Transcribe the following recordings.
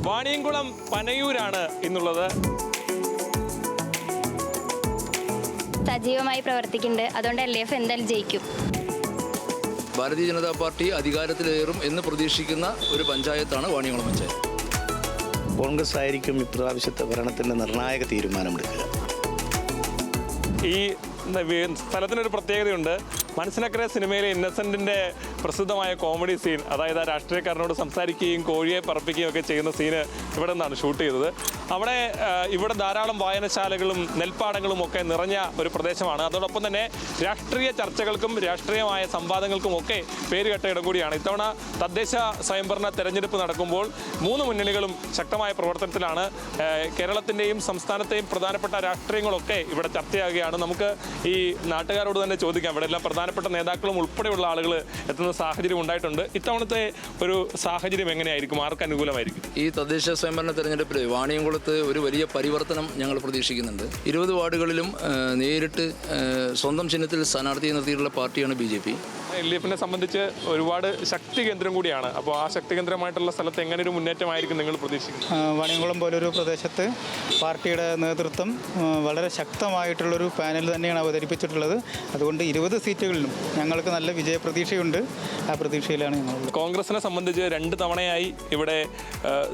വാണിയംകുളം പനയൂരാണ് ഇന്നുള്ളത്. സജീവമായി പ്രവർത്തിക്കുന്നുണ്ട്. അതുകൊണ്ട് LDF എന്തായാലും ജയിക്കും. ഭാരതീയ ജനതാ പാർട്ടി അധികാരത്തിലേറും എന്ന് പ്രതീക്ഷിക്കുന്ന ഒരു പഞ്ചായത്താണ് വാണിയംകുളം പഞ്ചായത്ത്. കോൺഗ്രസ് ആയിരിക്കും ഇപ്രാവശ്യത്തെ ഭരണത്തിൻ്റെ നിർണായക തീരുമാനമെടുക്കുക. ഈ സ്ഥലത്തിനൊരു പ്രത്യേകതയുണ്ട്. മനസ്സിനക്കരെ സിനിമയിലെ ഇന്നസെൻറ്റിൻ്റെ പ്രസിദ്ധമായ കോമഡി സീൻ, അതായത് ആ രാഷ്ട്രീയക്കാരനോട് സംസാരിക്കുകയും കോഴിയെ പറപ്പിക്കുകയും ഒക്കെ ചെയ്യുന്ന സീന് ഇവിടെ നിന്നാണ് ഷൂട്ട് ചെയ്തത്. ഇവിടെ ധാരാളം വായനശാലകളും നെൽപ്പാടങ്ങളും ഒക്കെ നിറഞ്ഞ ഒരു പ്രദേശമാണ്. അതോടൊപ്പം തന്നെ രാഷ്ട്രീയ ചർച്ചകൾക്കും രാഷ്ട്രീയമായ സംവാദങ്ങൾക്കും ഒക്കെ പേരുകെട്ട ഇടം കൂടിയാണ്. ഇത്തവണ തദ്ദേശ സ്വയംഭരണ തെരഞ്ഞെടുപ്പ് നടക്കുമ്പോൾ മൂന്ന് മുന്നണികളും ശക്തമായ പ്രവർത്തനത്തിലാണ്. കേരളത്തിൻ്റെയും സംസ്ഥാനത്തെയും പ്രധാനപ്പെട്ട രാഷ്ട്രീയങ്ങളൊക്കെ ഇവിടെ ചർച്ചയാകുകയാണ്. നമുക്ക് ഈ നാട്ടുകാരോട് തന്നെ ചോദിക്കാം. ഇവിടെ എല്ലാം പ്രധാനപ്പെട്ട നേതാക്കളും ഉൾപ്പെടെയുള്ള ആളുകൾ എത്തുന്ന സാഹചര്യം ഉണ്ടായിട്ടുണ്ട്. ഇത്തവണത്തെ ഒരു സാഹചര്യം എങ്ങനെയായിരിക്കും? ആർക്ക് അനുകൂലമായിരിക്കും? ഈ തദ്ദേശ സ്വയംഭരണ തെരഞ്ഞെടുപ്പിൽ വാണിയംകുളത്ത് ഒരു വലിയ പരിവർത്തനം ഞങ്ങൾ പ്രതീക്ഷിക്കുന്നുണ്ട്. 20 വാർഡുകളിലും നേരിട്ട് സ്വന്തം ചിഹ്നത്തിൽ സ്ഥാനാർത്ഥിയെ നിർത്തിയിട്ടുള്ള പാർട്ടിയാണ് BJP. LDFനെ സംബന്ധിച്ച് ഒരുപാട് ശക്തി കേന്ദ്രം കൂടിയാണ്. അപ്പോൾ ആ ശക്തി കേന്ദ്രമായിട്ടുള്ള സ്ഥലത്ത് എങ്ങനെ ഒരു മുന്നേറ്റമായിരിക്കും നിങ്ങൾ പ്രതീക്ഷിക്കുന്നത്? വാണിയംകുളം പോലൊരു പ്രദേശത്ത് പാർട്ടിയുടെ നേതൃത്വം വളരെ ശക്തമായിട്ടുള്ളൊരു പാനൽ തന്നെയാണ് അവതരിപ്പിച്ചിട്ടുള്ളത്. അതുകൊണ്ട് 20 സീറ്റുകളിലും ഞങ്ങൾക്ക് നല്ല വിജയപ്രതീക്ഷയുണ്ട്. ആ പ്രതീക്ഷയിലാണ് ഞങ്ങൾ. കോൺഗ്രസിനെ സംബന്ധിച്ച് 2 തവണയായി ഇവിടെ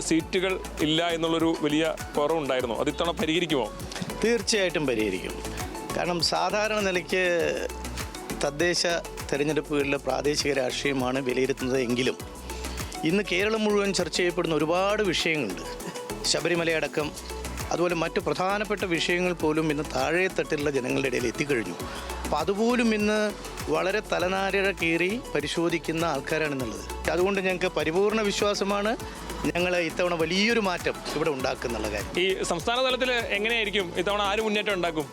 സീറ്റുകൾ ഇല്ല എന്നുള്ളൊരു വലിയ കുറവുണ്ടായിരുന്നു. അത് ഇത്തവണ പരിഹരിക്കുമോ? തീർച്ചയായിട്ടും പരിഹരിക്കും. കാരണം സാധാരണ നിലയ്ക്ക് തദ്ദേശ തെരഞ്ഞെടുപ്പുകളിലെ പ്രാദേശിക രാഷ്ട്രീയമാണ് വിലയിരുത്തുന്നത് എങ്കിലും ഇന്ന് കേരളം മുഴുവൻ ചർച്ച ചെയ്യപ്പെടുന്ന ഒരുപാട് വിഷയങ്ങളുണ്ട്. ശബരിമലയടക്കം അതുപോലെ മറ്റ് പ്രധാനപ്പെട്ട വിഷയങ്ങൾ പോലും ഇന്ന് താഴെത്തട്ടിലുള്ള ജനങ്ങളുടെ ഇടയിൽ എത്തിക്കഴിഞ്ഞു. അപ്പോൾ അതുപോലും ഇന്ന് വളരെ തലനാരിഴ കീറി പരിശോധിക്കുന്ന ആൾക്കാരാണെന്നുള്ളത്. അതുകൊണ്ട് ഞങ്ങൾക്ക് പരിപൂർണ വിശ്വാസമാണ് ഞങ്ങൾ ഇത്തവണ വലിയൊരു മാറ്റം ഇവിടെ ഉണ്ടാക്കുന്നുള്ള കാര്യം. ഈ സംസ്ഥാന തലത്തിൽ എങ്ങനെയായിരിക്കും ഇത്തവണ ആര് മുന്നേറ്റം ഉണ്ടാക്കും?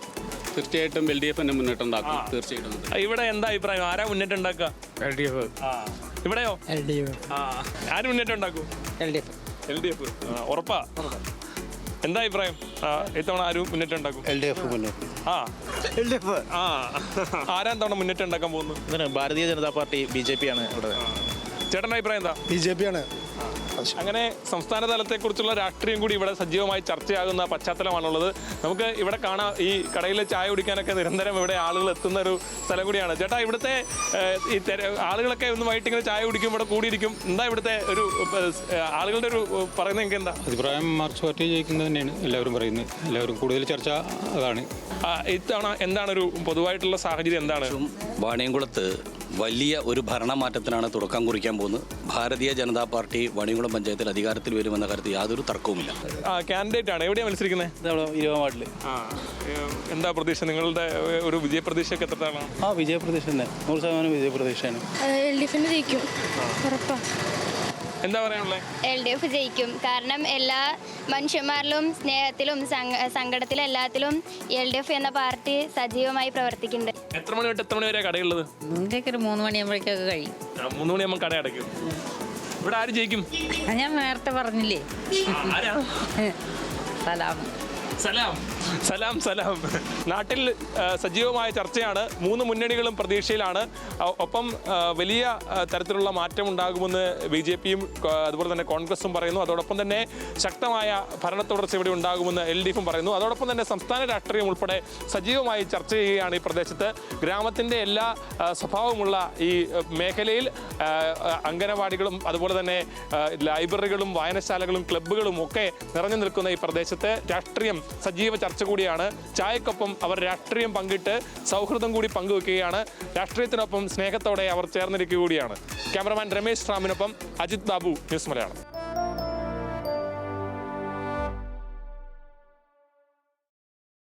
തീർച്ചയായിട്ടും LDF തന്നെ മുന്നേറ്റം ഉണ്ടാക്കും. തീർച്ചയായിട്ടും. ഇവിടെ എന്താ അഭിപ്രായം? ആരാ മുന്നേറ്റം ഉണ്ടാക്കുക? LDF. ഇവിടെയോ? LDF. ആര് മുന്നേറ്റം ഉണ്ടാക്കും? LDF. ഉറപ്പാ? എന്താ അഭിപ്രായം? ഇത്തവണ ആരും മുന്നേറ്റം ഉണ്ടാക്കും? LDF മുന്നേറ്റം. ആരാ തവണ മുന്നേറ്റം ഉണ്ടാക്കാൻ പോകുന്നു? ഭാരതീയ ജനതാ പാർട്ടി BJP ആണ് ഇവിടെ. ചേട്ടൻ്റെ അഭിപ്രായം എന്താ? BJP ആണ്. അങ്ങനെ സംസ്ഥാന തലത്തെക്കുറിച്ചുള്ള രാഷ്ട്രീയം കൂടി ഇവിടെ സജീവമായി ചർച്ചയാകുന്ന പശ്ചാത്തലമാണുള്ളത്. നമുക്ക് ഇവിടെ കാണാം, ഈ കടയിൽ ചായ കുടിക്കാനൊക്കെ നിരന്തരം ഇവിടെ ആളുകൾ എത്തുന്ന ഒരു സ്ഥലം കൂടിയാണ്. ചേട്ടാ, ഇവിടുത്തെ ഈ ആളുകളൊക്കെ ഒന്ന് വൈകിട്ട് ഇങ്ങനെ ചായ കുടിക്കും, ഇവിടെ കൂടിയിരിക്കും. എന്താ ഇവിടുത്തെ ഒരു ആളുകളുടെ ഒരു പറയുന്നത്? എനിക്ക് എന്താ അഭിപ്രായം? മാർക്സ് പാർട്ടി ജയിക്കുന്നത് തന്നെയാണ് എല്ലാവരും പറയുന്നത്. എല്ലാവരും കൂടുതൽ ചർച്ച അതാണ്. ഇത്തവണ എന്താണ് ഒരു പൊതുവായിട്ടുള്ള സാഹചര്യം? എന്താണ്? വാണിയംകുളത്ത് വലിയ ഒരു ഭരണമാറ്റത്തിനാണ് തുടക്കം കുറിക്കാൻ പോകുന്നത്. ഭാരതീയ ജനതാ പാർട്ടി വാണിയംകുളം പഞ്ചായത്തിൽ അധികാരത്തിൽ വരുമെന്ന കാര്യത്തിൽ യാതൊരു തർക്കവുമില്ല. കാൻഡിഡേറ്റ് ആണ്. എവിടെയാണ് മത്സരിക്കുന്നത്? 20 വാർഡിൽ. എന്താ പ്രതീക്ഷ? നിങ്ങളുടെ ഒരു വിജയപ്രതീക്ഷയ്ക്ക് എത്രയാണ്? വിജയപ്രതീക്ഷ തന്നെ 100% വിജയപ്രതീക്ഷയാണ്. LDF ജയിക്കും. ഉറപ്പാണ്. എന്താ പറയാനുള്ളത്? LDF ജയിക്കും. കാരണം എല്ലാ മനുഷ്യന്മാരിലും സ്നേഹത്തിലും സങ്കടത്തിലും എല്ലാത്തിലും LDF എന്ന പാർട്ടി സജീവമായി പ്രവർത്തിക്കുന്നുണ്ട്. എത്ര മണി തൊട്ട് എത്ര മണി വരെ കടയുള്ളത്? ഒരു 3 മണിയാകുമ്പോഴേക്കൊക്കെ കഴിയും. 3 മണിയാകുമ്പോൾ കട അടയ്ക്കും. ഇവിടെ ആര് ജയിക്കും? ഞാൻ നേരത്തെ പറഞ്ഞില്ലേ, സലാം. നാട്ടിൽ സജീവമായ ചർച്ചയാണ്. 3 മുന്നണികളും പ്രതീക്ഷയിലാണ്. ഒപ്പം വലിയ തരത്തിലുള്ള മാറ്റം ഉണ്ടാകുമെന്ന് BJPയും അതുപോലെ തന്നെ കോൺഗ്രസും പറയുന്നു. അതോടൊപ്പം തന്നെ ശക്തമായ ഭരണ തുടർച്ച ഇവിടെ ഉണ്ടാകുമെന്ന് LDFും പറയുന്നു. അതോടൊപ്പം തന്നെ സംസ്ഥാന രാഷ്ട്രീയം ഉൾപ്പെടെ സജീവമായി ചർച്ച ചെയ്യുകയാണ് ഈ പ്രദേശത്ത്. ഗ്രാമത്തിൻ്റെ എല്ലാ സ്വഭാവമുള്ള ഈ മേഖലയിൽ അംഗനവാടികളും അതുപോലെ തന്നെ ലൈബ്രറികളും വായനശാലകളും ക്ലബ്ബുകളും ഒക്കെ നിറഞ്ഞു നിൽക്കുന്ന ഈ പ്രദേശത്ത് രാഷ്ട്രീയം സജീവ ചർച്ച കൂടിയാണ്. ചായക്കൊപ്പം അവർ രാഷ്ട്രീയം പങ്കിട്ട് സൗഹൃദം കൂടി പങ്കുവെക്കുകയാണ്. രാഷ്ട്രീയത്തിനൊപ്പം സ്നേഹത്തോടെ അവർ ചേർന്നിരിക്കുക കൂടിയാണ്. ക്യാമറമാൻ രമേശ് റാമിനൊപ്പം അജിത് ബാബു, ന്യൂസ് മലയാളം.